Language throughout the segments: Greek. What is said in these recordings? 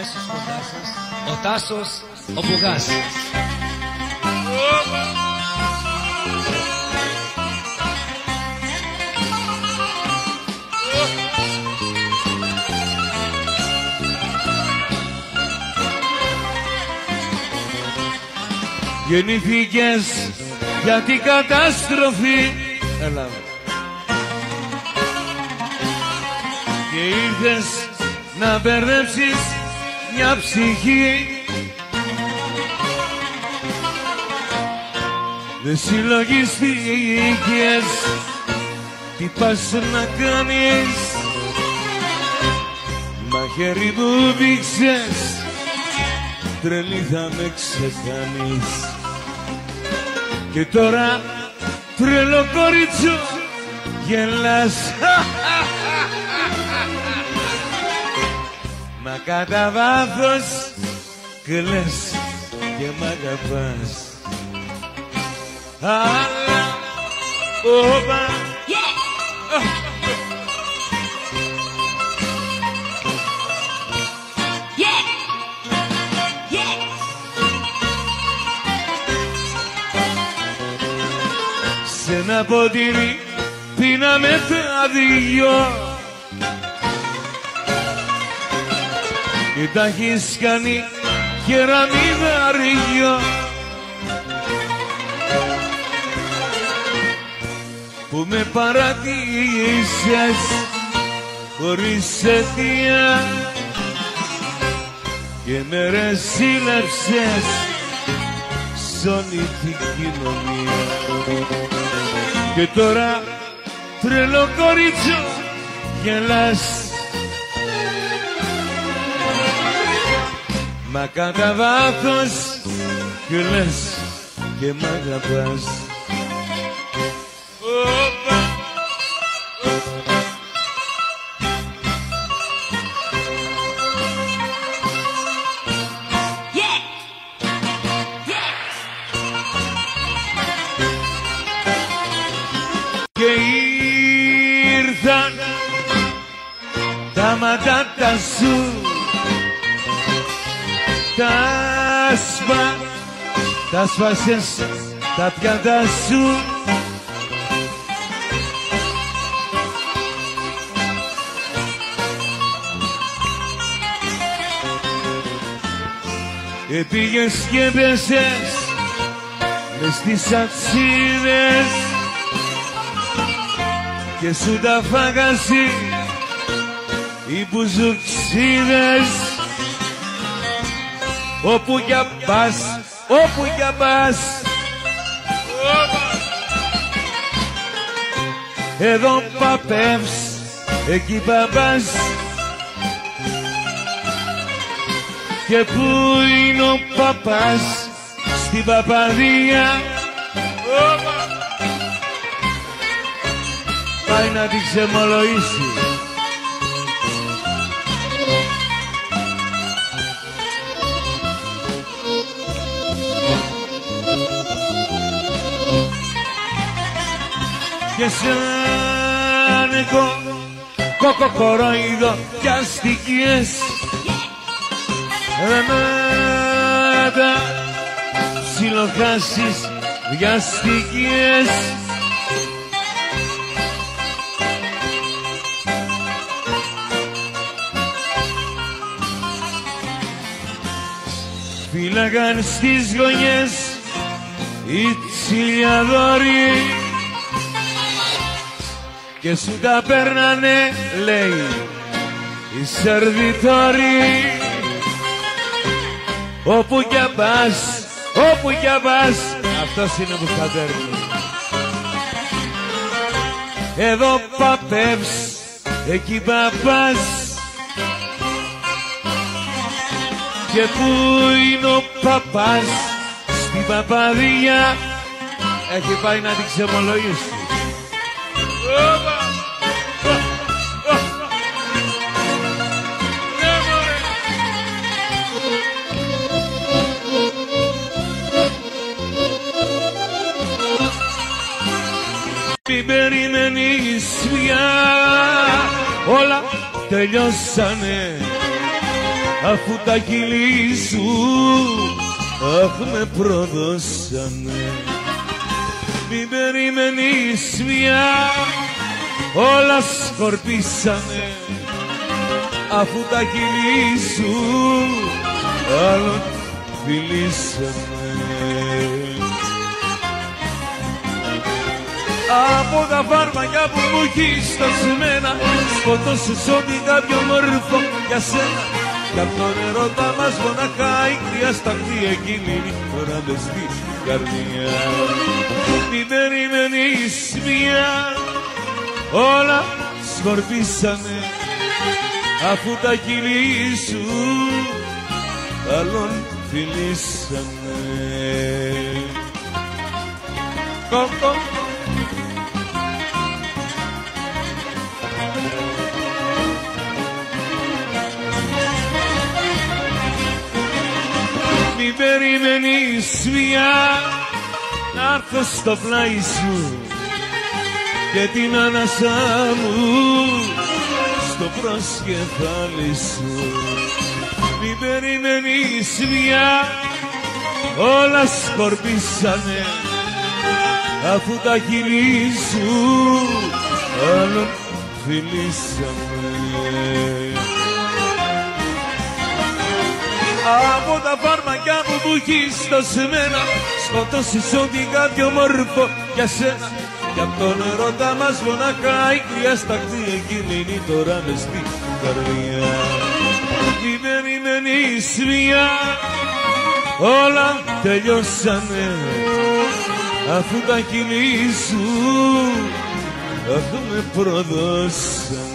αμέσως κοντά σας ο Τάσος ο Μπουγάς. Γεννήθηκες για την καταστροφή, έλα, και ήρθες να μπερδέψεις μια ψυχή. Δε συλλογιστήκες τι πας να κάνεις, μαχαίρι που δείξες τρελή θα με ξεχάνεις. Και τώρα τρελό κορίτσο γελάς, μα κατά βάθος κλαις και μ' αγαπάς. Αλλά, όπα, σε ένα ποτήρι πίναμε τα δυο και τα έχεις κάνει κεραμιδάριο, που με παρατήσες χωρίς αιτία και με ρεσίλεψες σ' όλη την κοινωνία. Και τώρα τρελό κορίτσο γελάς, μα κατά βάθος κλαις και μ' αγαπάς. Και ήρθαν τα ματάτα σου, τα σπάσες τα πιάτα σου, πήγες και πέσες μες στις αψίδες και σου τα φάγασαι οι μπουζουξίδες. Όπου για πας, όπου για πας, εδώ παπεύς, εκεί παπάς. Και πού είναι ο παπάς, στην παπαδία, πάει να την ξεμολογήσει. Και σαν εγώ κοκοκοροϊδό πιαστικές τα ψιλοχάσεις βιαστικές. Φύλαγαν στις γωνιές οι τσιλιαδόροι και σου τα παίρνανε, λέει, οι σερβιτόροι. Όπου κι πας, όπου κι πας, αυτός είναι που θα παίρνει. Εδώ παπεύς, εκεί παπάς. Και πού είναι ο παπάς, στην παπαδία, έχει πάει να την ξεμολογήσει. Μην περιμένεις πια, όλα τελειώσανε. αφού τα κυλί σου αχ με προδώσανε. Μην περιμένεις πια, όλα σκορπίσανε, αφού τα κυλί σου άλλον φιλήσανε. Από τα φάρμακα που μου έχεις δοσμένα σκοτώσες ό,τι κάποιο μόρφο για σένα. Κι απ' τον ερώτα μας μοναχά η κρύα σταχτή εκείνη τώρα μες στην καρδιά. Μην περιμένεις πια, όλα σκορπίσανε, αφού τα κυλί σου άλλον φιλήσανε. Κοκο. Μην περιμένεις πια να έρθω στο πλάι σου και την ανάσα μου στο προσκεφάλι σου. Μην περιμένεις πια, όλα σκορπίσανε, αφού τα χείλη σου άλλον φιλήσανε. Από τα φάρμακα που έχεις δοσμένα σκοτώσεις ό,τι κάποιο μόρφο για σένα. Κι απ' τον ερώτα μας μοναχά η κρύα σταχτή εκείνη είναι τώρα μες στην καρδιά. Μην περιμένεις πια, όλα τελειώσανε, αφού τα κυλί σου αχ με προδώσανε.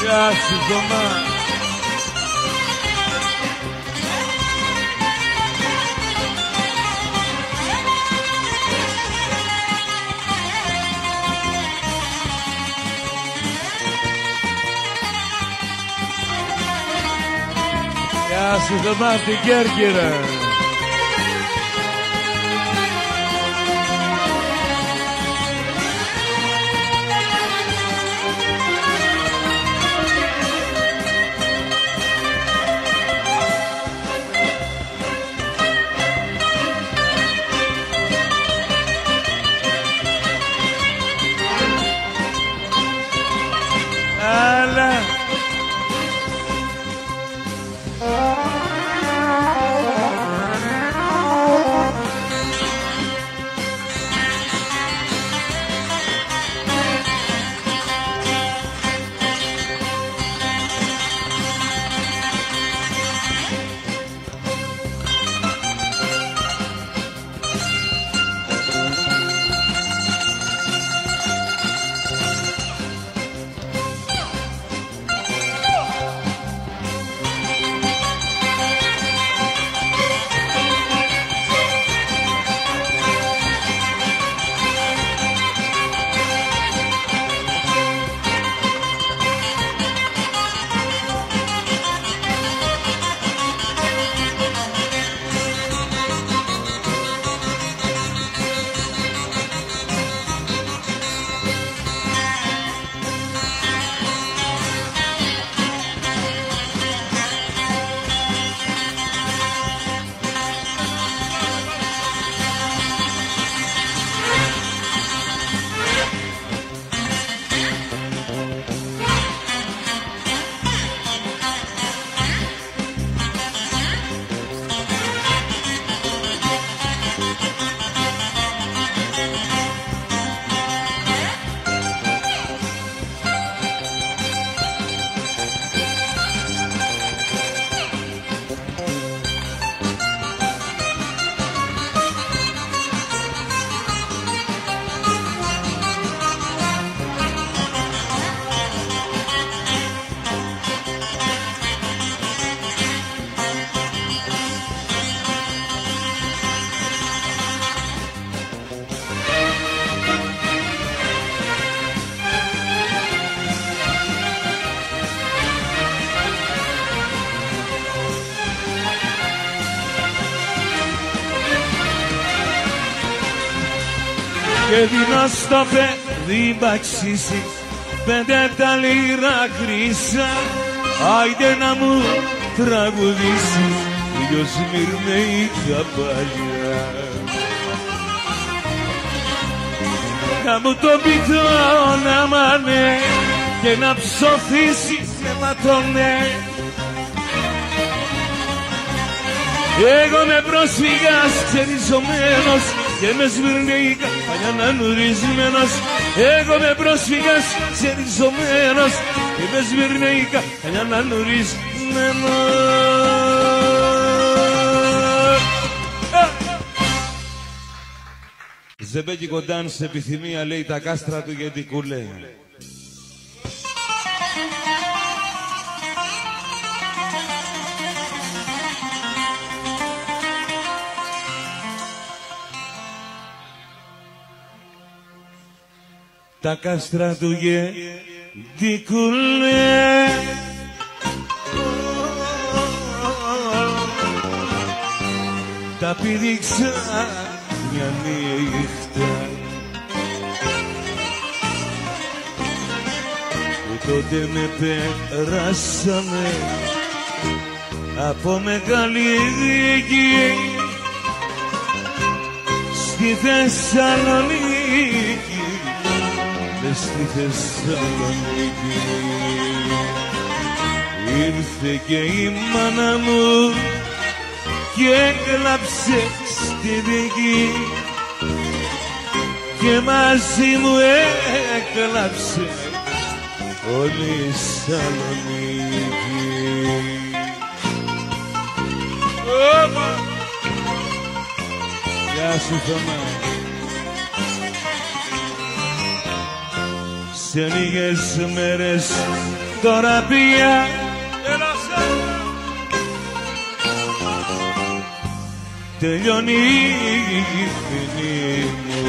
Γεια σου Θωμά. Γεια σου Θωμά από την Κέρκυρα. και δίνω στο παιδί μπαξίσι 5 τα λίρα χρύσα. Άιντε να μου τραγουδήσει ήλιος Μυρνεϊκά παλιά. Να μου το πει το όνομα ναι και να ψοφήσει αιματονέ. Εγώ με πρόσφυγας ξεριζωμένος και με Σμυρνεϊκά παλιά νανουρισμένος. Εγώ με πρόσφυγας ξεριζωμένος και με Σμυρνεϊκά παλιά νανουρισμένος. Ζεμπέκικο ντάνς επιθυμία λέει τα κάστρα του γιατί κουλέ. Τα κάστρα του γιατί κουλέ. Τα πήδηξα μια νύχτα που τότε με περάσανε από Μεγαλίδικη στη Θεσσαλονίκη, στη Θεσσαλονίκη. Ήρθε και η μάνα μου και έκλαψε στη δική και μαζί μου έκλαψε όλη η Σαλονίκη. Γεια σου Θωμά. Σε λίγες μέρες τώρα πια τελειώνει η ποινή μου.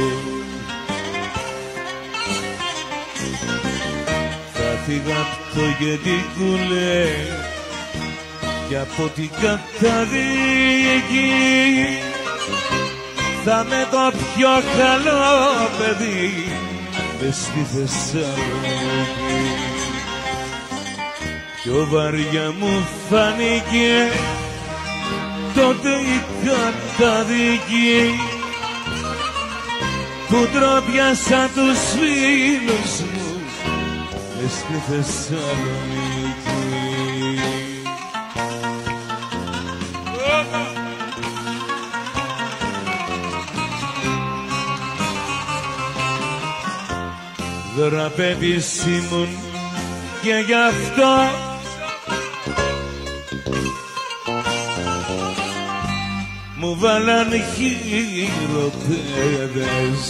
Θα φύγω απ' το γιατί κουλέ και από την καταδίκη θα με το πιο καλό παιδί μες στη Θεσσαλονίκη. Πιο βαριά μου φάνηκε τότε η καταδίκη που τρόπιασα τους φίλους μου μες στη Θεσσαλονίκη. Δραπέτης ήμουν και γι' αυτό μου βάλαν χειροπέδες.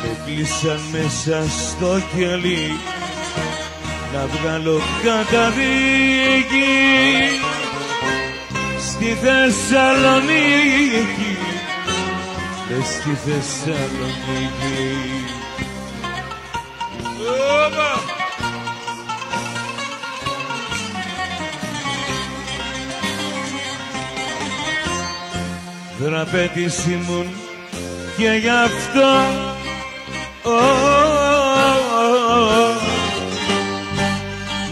Με κλείσαν μέσα στο κελί να βγάλω καταδίκη στη Θεσσαλονίκη, στη Θεσσαλονίκη. Δραπέτης ήμουν και γι' αυτό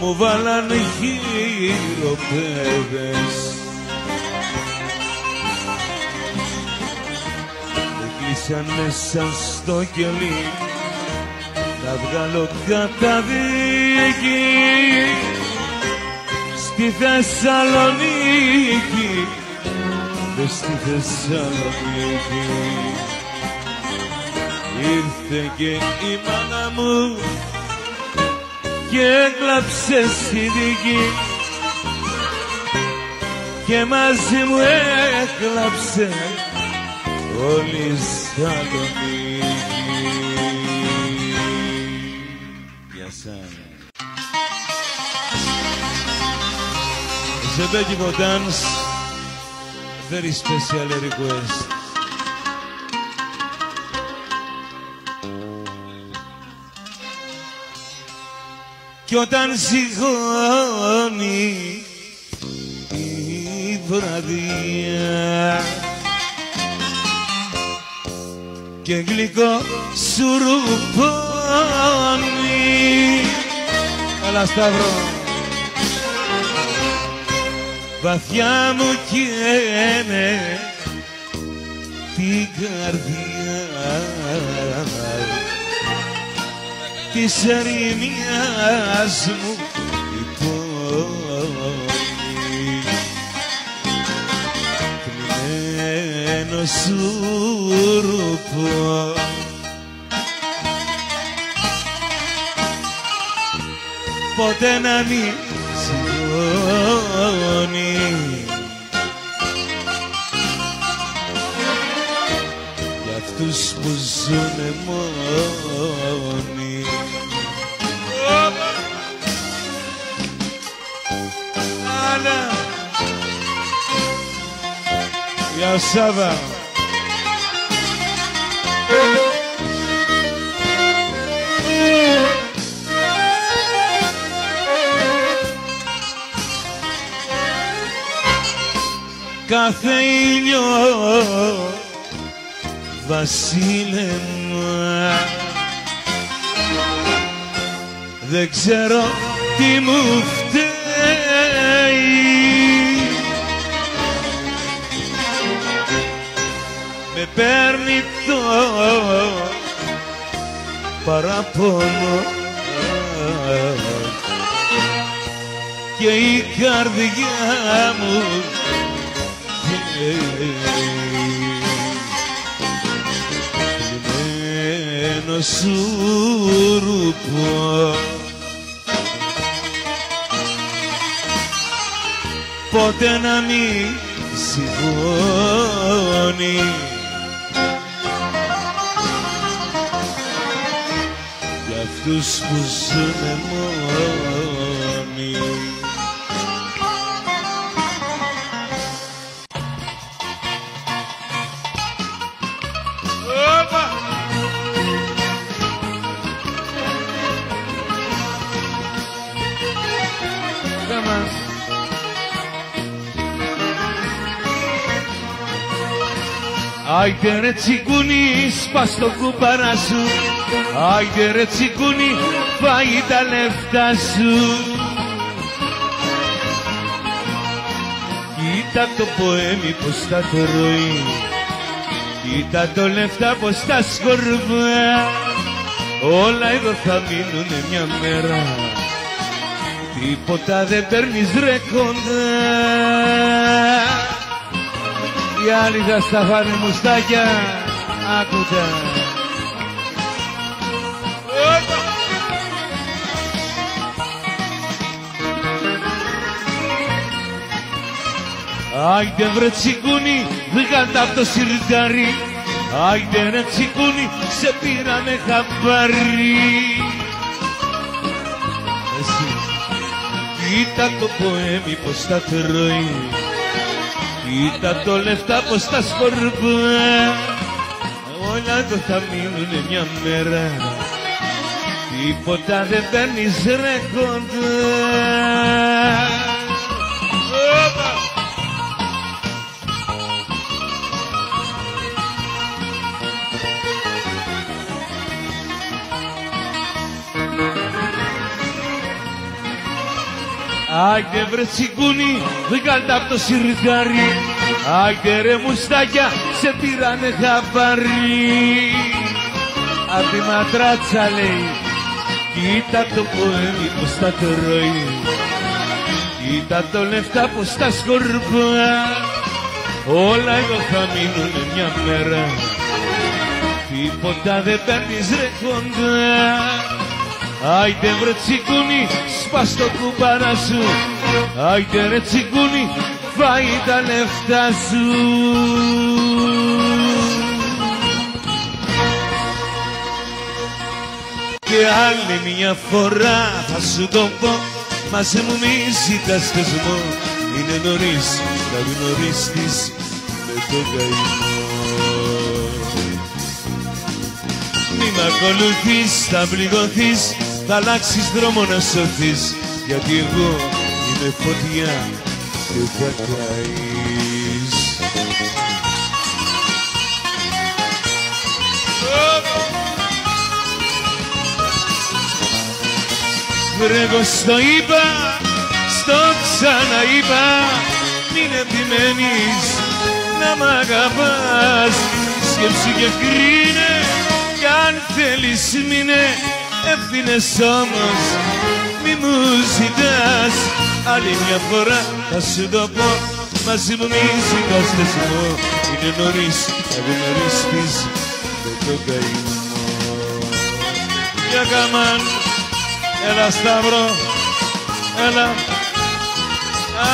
μου βάλαν χειροπέδες. Με κλείσαν μέσα στο κελί να βγάλω καταδίκη στη Θεσσαλονίκη, στη Θεσσαλονίκη. Ήρθε και η μάνα μου και έκλαψε στη δική και μαζί μου έκλαψε όλη η Σαλονίκη. Γεια σας. Ζεμπέκικο dance, very special request. Κι όταν σηκώνει η βραδιά και γλυκό σουρουπώνει. Έλα Σταύρο. Βαθιά μου καίνε την καρδιά της ερημιάς μου η πόλη. Κλειμμένο σουρουπό ποτέ να μην σηκώνει. Για αυτούς που ζουνε μόνοι. Άννα για Σάβα. Κάθε ήλιο βασίλεμα δεν ξέρω τι μου φταίει. Με παίρνει το παραπονό και η καρδιά μου κλειμμένο σουρουπό ποτέ να μην σηκώνει. Για αυτούς που ζουνε μόνοι. Άιντε ρε τσιγκούνι, σπάς το κουμπάρα σου. Άιντε ρε τσιγκούνι, φάει τα λεφτά σου. Κοίτα το ποέμι πως τα τρώει, κοίτα το λεφτά πως τα σκορβά. Όλα εδώ θα μείνουνε μια μέρα, τίποτα δεν παίρνεις ρε κοντά. Οι άλλοι θα στα φάνε μουστάκια, άκουτα. Άιντε βρε τσιγκούνι, βγάλ' τα απ' το σιρτάρι. Άιντε ρε τσιγκούνι, σε πήραμε χαμπάρι. Εσύ, κοίτα το ποέμι πως τα τρώει, κοίτα το λεφτά πως τα σκορπά. Όλα εδώ θα μείνουνε μια μέρα, τίποτα δεν παίρνεις ρε κοντά. Άιντε βρε τσιγκούνι, βγάλ' τα απ' το σιρτάρι. Άιντε ρε μουστάκια, σε πήρανε χαμπάρι. Απ' τη ματράτσα λέει, κοίτα το ποέμι πως τα τρώει, κοίτα το λεφτά πως τα σκορπά. Όλα εδώ θα μείνουνε μια μέρα, τίποτα δεν παίρνεις ρε κοντά. Άιντε βρε τσιγκούνι, σπάς το κουμπάρα σου. Άιντε ρε τσιγκούνι, φάει τα λεφτά σου. Και άλλη μια φορά θα σου το πω, μαζί μου μη ζητάς θεσμό. Είναι νωρίς να γνωρίσεις με τον καημό. Μη μ' ακολουθείς, θα πληγωθείς, θα αλλάξεις δρόμο να σωθείς, γιατί εγώ είμαι φωτιά και θα καείς. Βρε εγώ στο είπα, στο ξαναείπα, μην επιμένεις να μ' αγαπάς. Σκέψου και κρίνε κι αν θέλεις μείνε, ευθύνες όμως μη μου ζητάς. Άλλη μια φορά θα σου το πω, μαζί μου μη ζητάς θεσμό. Είναι νωρίς να γνωριστείς με το καημό. Για καμάν, έλα Σταύρο, έλα,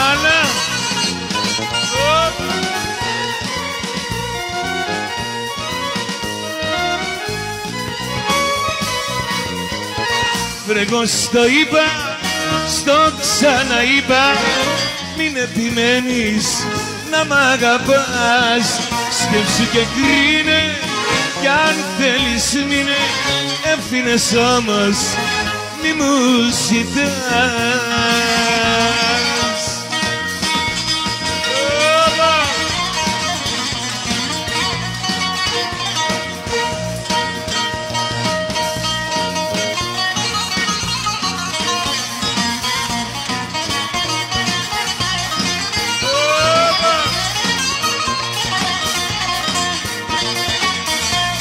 άλλα. Βρε εγώ στο είπα, στο ξαναείπα, μην επιμένεις να μ' αγαπάς. Σκέψου και κρίνε κι αν θέλεις μείνε, ευθύνες όμως μη μου ζητάς.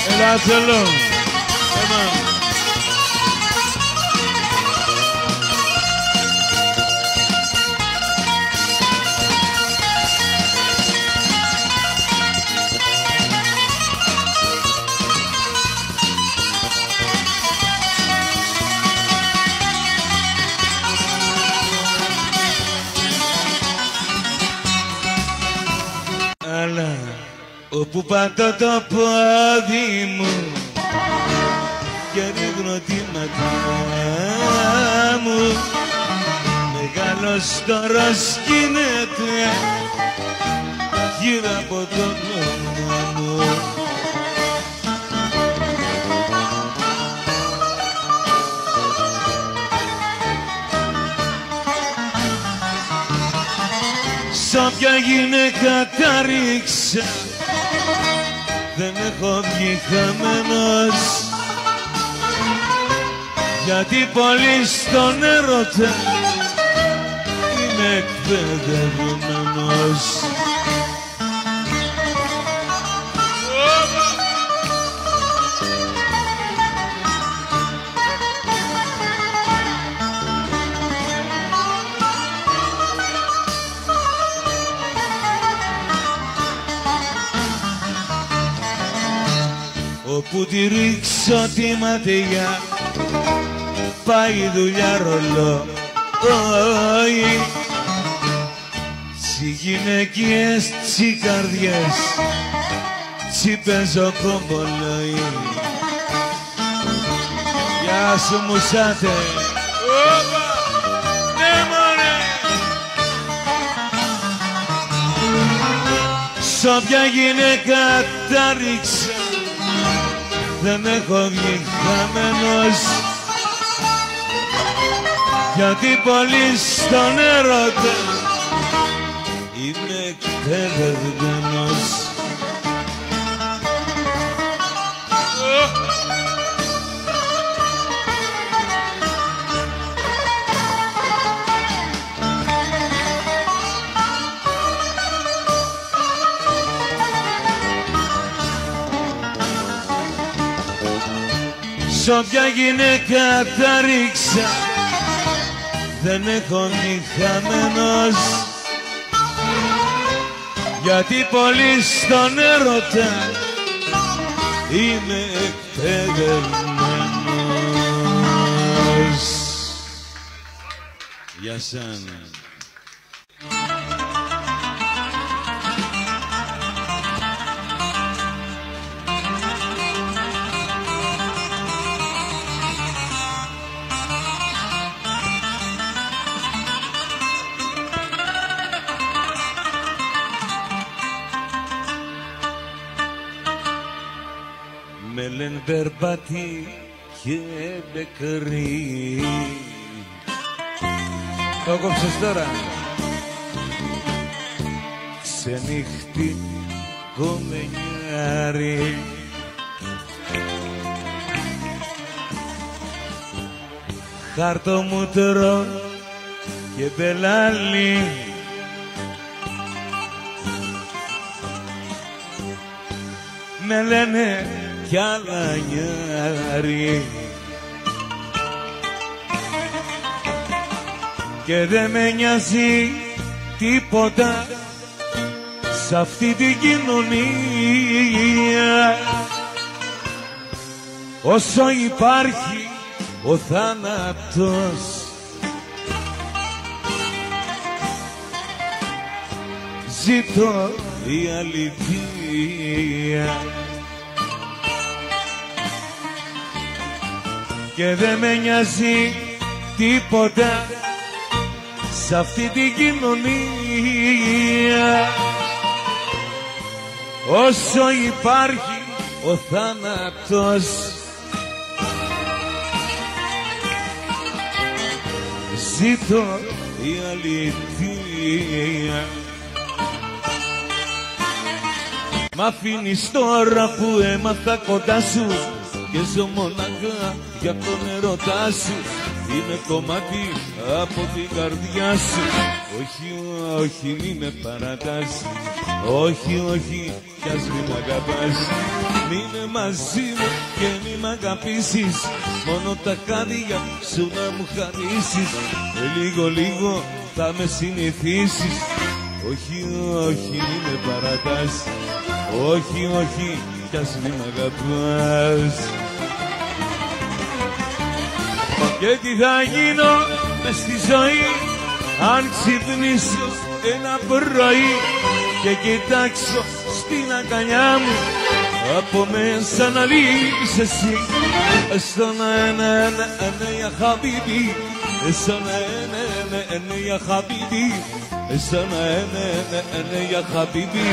Έλα θέλω, αλλά όπου πατώ το πόδι μου και ρίχνω τη ματιά μου, μεγάλος τώρα σκύνεται γύρω από το όνομα μου. Σ' όποια γυναίκα τα ρίξα δεν έχω βγει χαμένος, γιατί πολύ στον έρωτα είμαι εκπαιδευμένος. Όπου τη ρίξω τη ματιά πάει δουλειά ρολόι. Τσι γυναικείες τσι καρδιές τσι παίζω κομπολόι. Γεια σου μουσάτε. Ναι μωρέ. Σ' όποια γυναίκα τα ρίξα δεν έχω βγει χαμένος, γιατί πολύ στον έρωτα είμαι εκπαιδευμένος. Σ' όποια γυναίκα τα ρίξα δεν έχω βγει χαμένος, γιατί πολύ στον έρωτα είμαι εκπαιδευμένος. Γεια σένα. Με λένε περπάτη και νεκρή. Το κόψες τώρα. Ξενύχτη κομμενιάρι, χάρτο μου τρώ και μπελάλι. Με λένε κι άλλα νιάρι και δεν με νοιάζει τίποτα σ' αυτή την κοινωνία. Όσο υπάρχει ο θάνατος, ζήτω η αλήθεια και δεν με νοιάζει τίποτα σ' αυτή την κοινωνία. Όσο υπάρχει ο θάνατος, ζήτω η αλήθεια. Μ' αφήνεις τώρα που έμαθα κοντά σου και ζω μοναχά για τον ερωτά σου. Είμαι κομμάτι από την καρδιά σου. Όχι, όχι, μη με παρατάς. Όχι, όχι, κι ας μη μ' αγαπάς. Μείνε μαζί μου και μη μ' αγαπήσεις. Μόνο τα χάδια σου να μου χαρίσεις. Λίγο, λίγο θα με συνηθίσεις. Όχι, όχι, μη με παρατάς. Όχι, όχι, κι ας μη μ' αγαπάς. Και τι θα γίνω μες στη ζωή αν ξυπνήσω ένα πρωί και κοιτάξω στην αγκαλιά μου από μέσα να λείπεις εσύ. Στον ένα, για χαμπίμπι, στον ένα, για χαμπίμπι, στον ένα, για χαμπίμπι.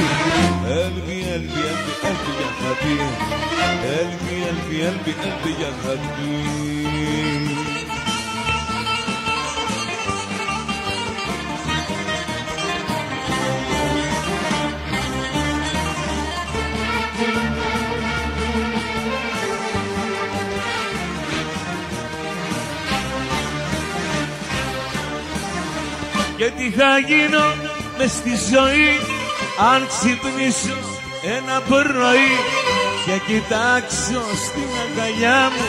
Έλβη, έλβη, έλβη, έλβη, για χαμπίμπι. Έλβη, έλβη, έλβη, έλβη, για χαμπίμπι. Και τι θα γίνω μες στη ζωή αν ξυπνήσω ένα πρωί και κοιτάξω στην αγκαλιά μου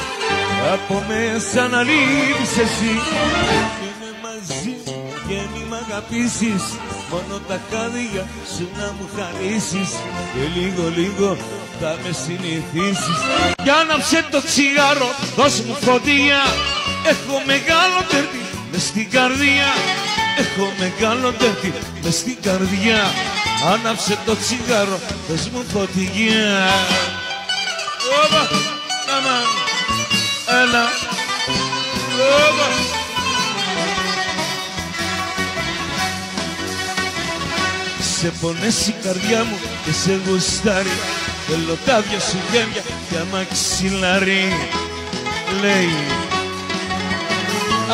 από μέσα να λείπεις εσύ. Είναι μαζί και μη μ' αγαπήσεις, μόνο τα χάδια σου να μου χαρίσεις και λίγο λίγο θα με συνηθίσεις. Για άναψε το τσιγάρο, δώσ' μου φωτιά, έχω μεγάλο τερτί μες στην καρδιά. Έχω μεγάλο τέρτη μες στην καρδιά. Άναψε το τσιγάρο, δες μου φωτιά. Όπα, κάμα, έλα. Όπα. Σε πονέσει η καρδιά μου και σε γουστάρει. Θέλω τα δυο σου γέμια για μαξιλάρι. Λέει,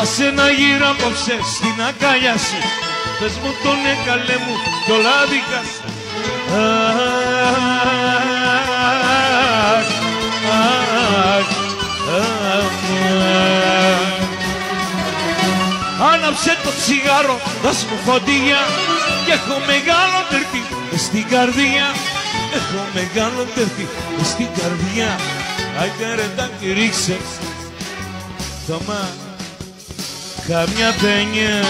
άσε να γύρω απόψε στην αγκαλιά σου. Πες μου τον καλέ μου κι όλα δικά σου. Άναψε το τσιγάρο, δώσ' μου φωτιά και έχω μεγάλο τερτί μες στην καρδιά. Έχω μεγάλο τερτί μες στην καρδιά. Άιτε ρε τάκι ρίξε το μάτι καμιά παινιά.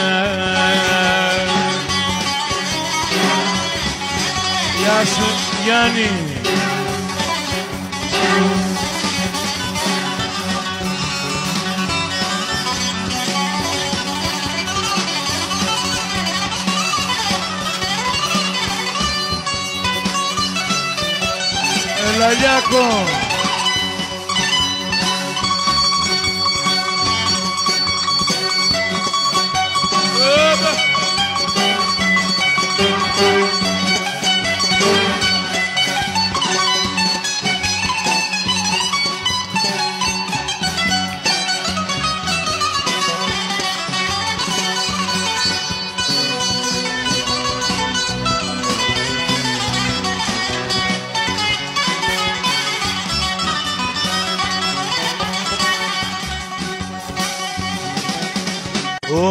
Γεια σου Γιάννη. Έλα Γιάκο.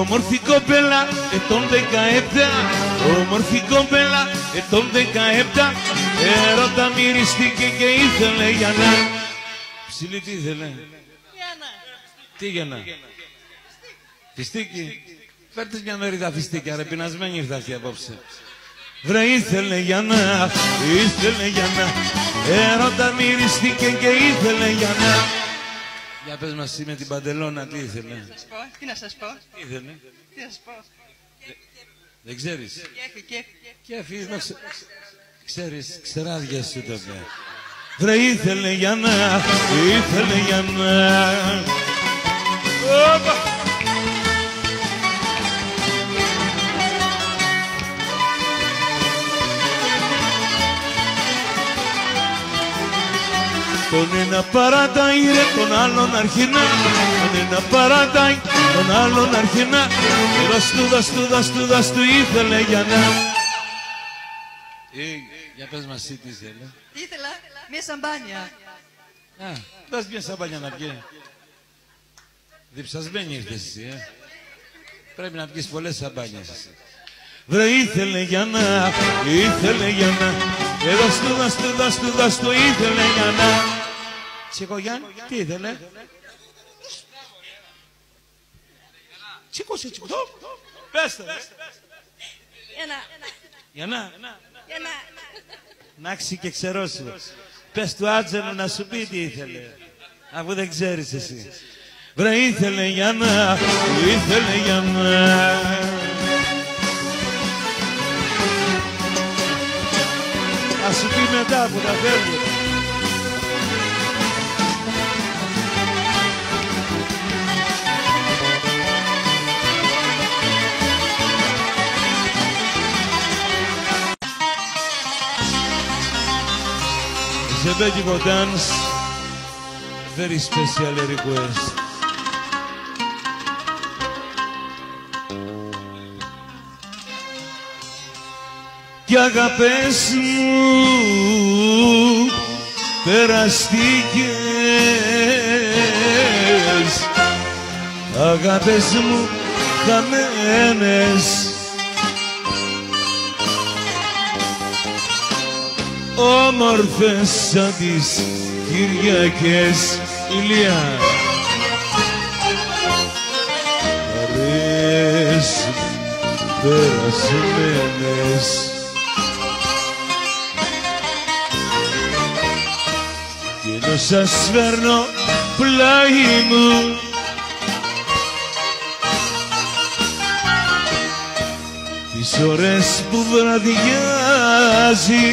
Όμορφη κοπέλα ετών 17, όμορφη κοπέλα ετών 17, έρωτα μυριστήκε και ήθελε για να... Ψηλή τι ήθελε? Τι για να? Φιστίκι. Φέρτε μια μερίδα φιστίκια ρε, πεινασμένη ήρθα αυτή απόψε. Βρε ήθελε για να, ήθελε για να, έρωτα μυριστήκε και ήθελε για να... Για πες μας εσύ με την παντελώνα τι ήθελε? Τι να σας πω? Τι ήθελε? Τι να σας πω? Δεν ξέρεις? Κέφι. Ξέρεις, ξεράδια σου το πια. Βρε ήθελε για να, ήθελε για να... Όπα! Τον ένα παράταει ρε τον άλλον αρχινά, τον ένα παράταει τον άλλον αρχινά, δας του ήθελε για να... Για πες μας τι ήθελε? Τι ήθελα? Μια σαμπάνια. Δώσ' μια σαμπάνια να πιέ. Διψασμένη ήρθες εσύ, Πρέπει να πιείς πολλές σαμπάνιες εσύ. Βρε ήθελε για να, ήθελε για να, δας του ήθελε για να... Τσικογιάν, τι ήθελε? Τσικώσε, πες το. Για να. Νάξει και ξερώσου. Πες του Άτζελο να σου πει τι ήθελε, αφού δεν ξέρεις εσύ. Βρε ήθελε για να, ήθελε για να... Θα σου πει μετά που τα φεύγει. Ζεμπέκικο dance, very special request. Κι αγάπες μου περαστικές, αγάπες μου χαμένες, όμορφες σαν τις Κυριακές ηλιά. Αρέσουν περασμένες κι ενώ σας φέρνω πλάι μου τις ώρες που βραδιάζει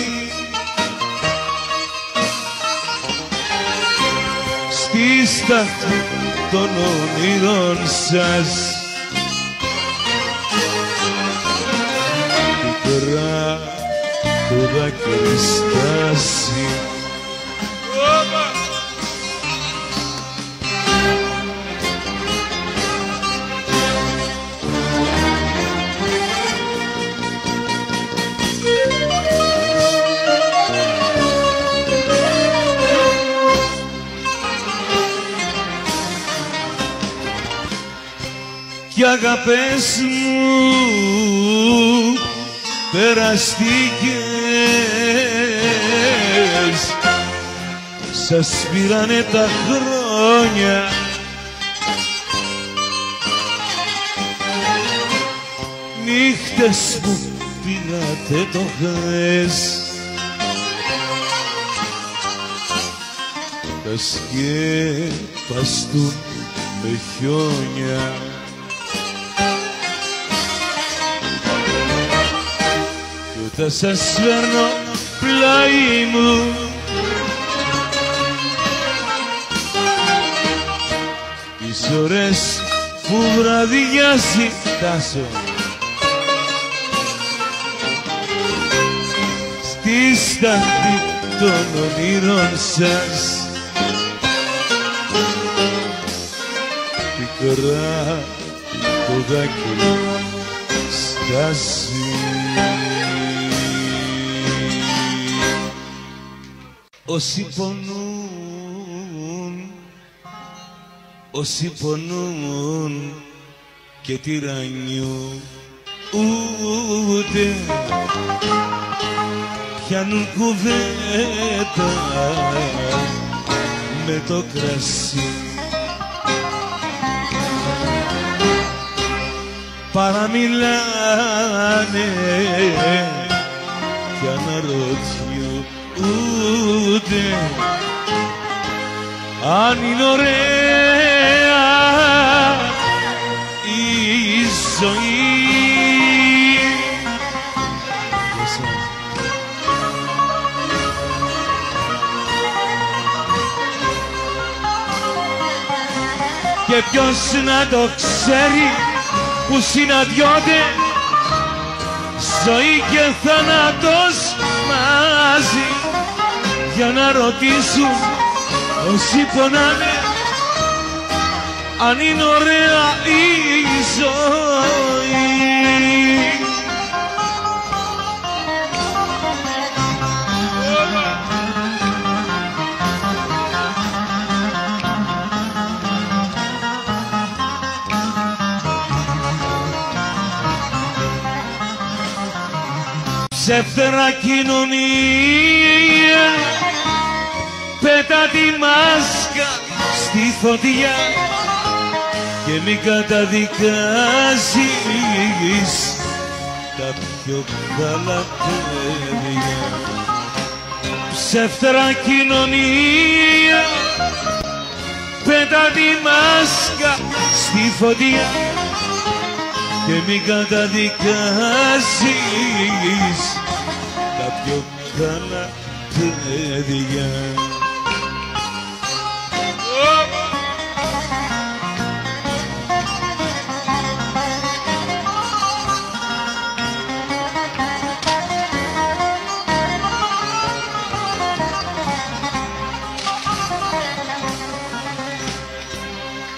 στη στάχτη των όνειρων σας, πικρά το δάκρυ στάσει. Κι αγάπες μου περαστικές, σας πήρανε τα χρόνια, νύχτες που πήγατε το χθες, τα σκέπαστούν με χιόνια. Θα σας φέρνω πλάι μου τις ώρες που βραδιάζει, Τάσο, στη στάχτη των ονείρων σας, πικρά το δάκρυ στάζει. Όσοι πονούν και τυραννιού ούτε πιάνουν κουβέντα με το κρασί. Παραμιλάνε κι αναρωτιούνται αν είναι ωραία η ζωή. Και ποιος να το ξέρει που συναντιόνται ζωή και θάνατος μαζί, για να ρωτήσουν όσοι πονάνε αν είναι ωραία η ζωή. Ψεύτερα κοινωνία, πέτα τη μάσκα στη φωτιά και μη καταδικάζεις τα πιο καλά παιδιά. Ψεύτερα κοινωνία, πέτα τη μάσκα στη φωτιά και μη καταδικάζεις τα πιο καλά παιδιά.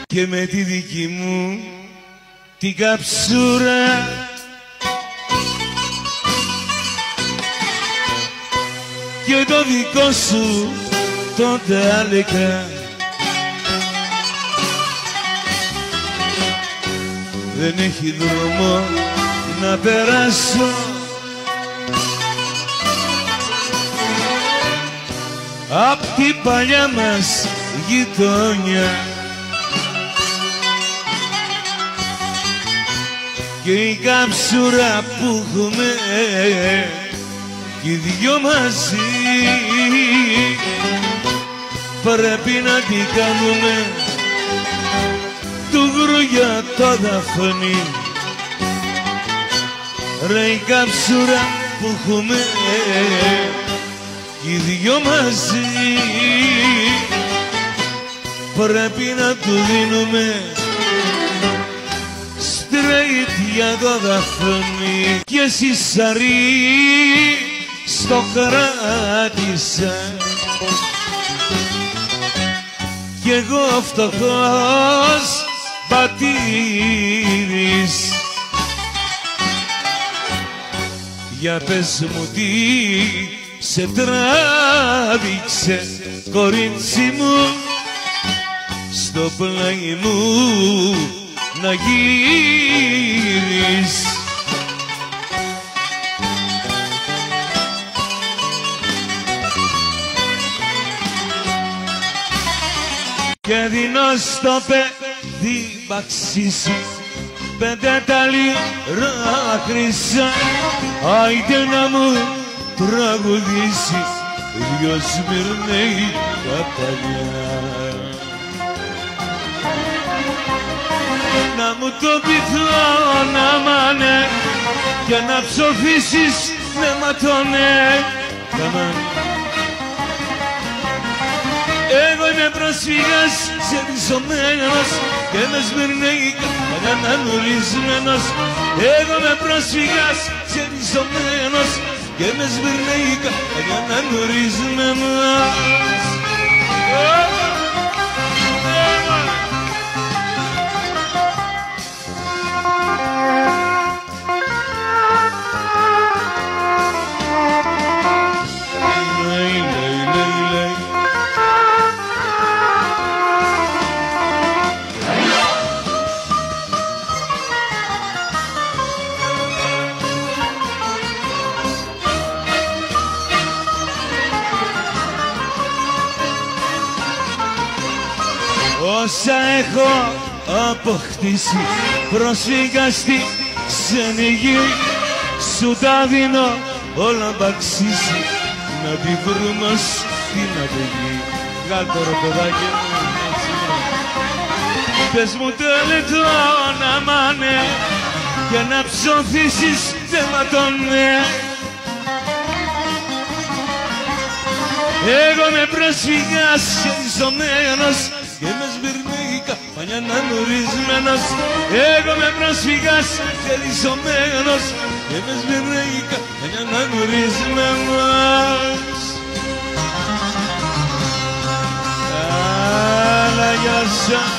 Και με τη δική μου την καψούρα και το δικό σου το τάλικα, δεν έχει δρόμο να περάσω απ' την παλιά μας γειτόνια. Και η καψούρα που έχουμε κι οι δυο μαζί πρέπει να την κάνουμε του γρούγια το δαφνί. Ρε η καψούρα που έχουμε κι οι δυο μαζί πρέπει να του δίνουμε straight για το δαφνί. Και εσύ σαρί στο κράτησα κι εγώ φτωχός πατήρης. Για πες μου τι σε τράβηξε κορίτσι μου στο πλάι μου να γύρεις. Και δίνω στο παιδί μπαξίσι 5 τα λίρα χρυσά, άιτε να μου τραγουδήσει 2 Σμυρνέικα παλιά. Να μου το πειθώ να μάνε και να ψοφήσεις ναι ματώνε. Εγώ είμαι πρόσφυγας ξεριζωμένος και με Σμυρνέικα αγανανουρισμένος. Εγώ είμαι πρόσφυγας ξεριζωμένος και με Σμυρνέικα αγανανουρισμένος. Όσα έχω αποκτήσει πρόσφυγα στη ξένη γη, σου τα δίνω όλα μπαξίσει, να τη βρούμε στην απεγή. Βγάλτε ρε παιδάκι μου, πες μου τελετώ να μάνε και να ψωθήσεις θεματώνε. Εγώ με πρόσφυγας χεριζωμένος και με σμυρνίκα πανιά να νουρισμένος. Εγώ με πρόσφυγας χεριζωμένος και με σμυρνίκα πανιά να νουρισμένος. Αλλά για σας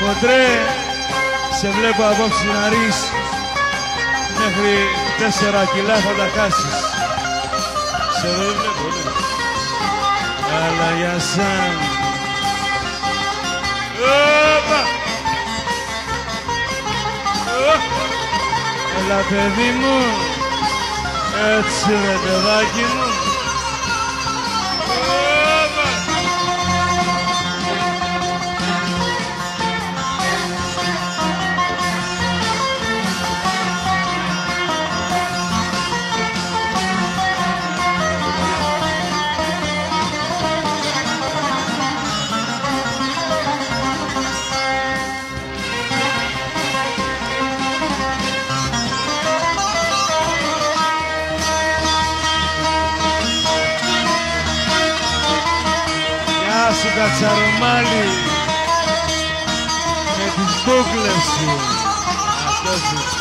Κοντρέ, σε βλέπω απόψε να ρεις, μέχρι 4 κιλά θα τα χάσεις. Σε βλέπω, ναι. Αλλά για σαν. Όπα! Έλα παιδί μου, έτσι ρε παιδάκι μου. Σου κατσαρομάλι με τις μπούκλες σου. Αυτός είναι.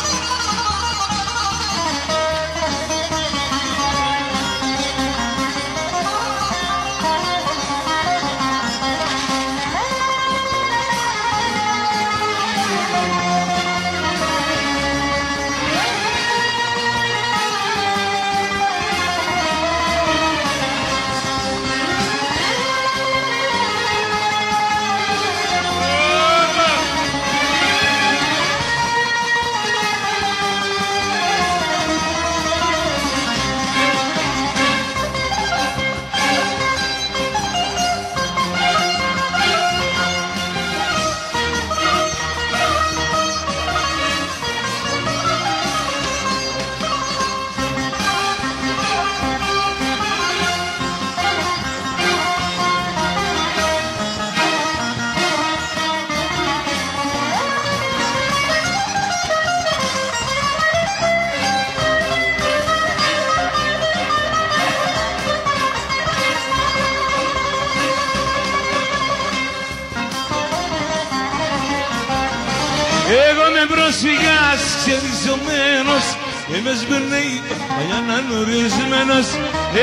Εγώ με πρόσφυγας ξεριζωμένος και με σμπερνέει παλιά να νουρισμένος.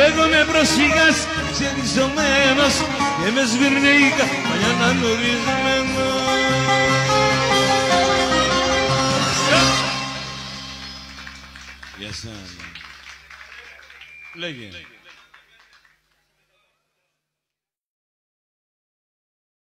Εγώ με πρόσφυγας ξεριζωμένος και με σμπερνέει παλιά να νουρισμένος. Γεια σας. Λέγε.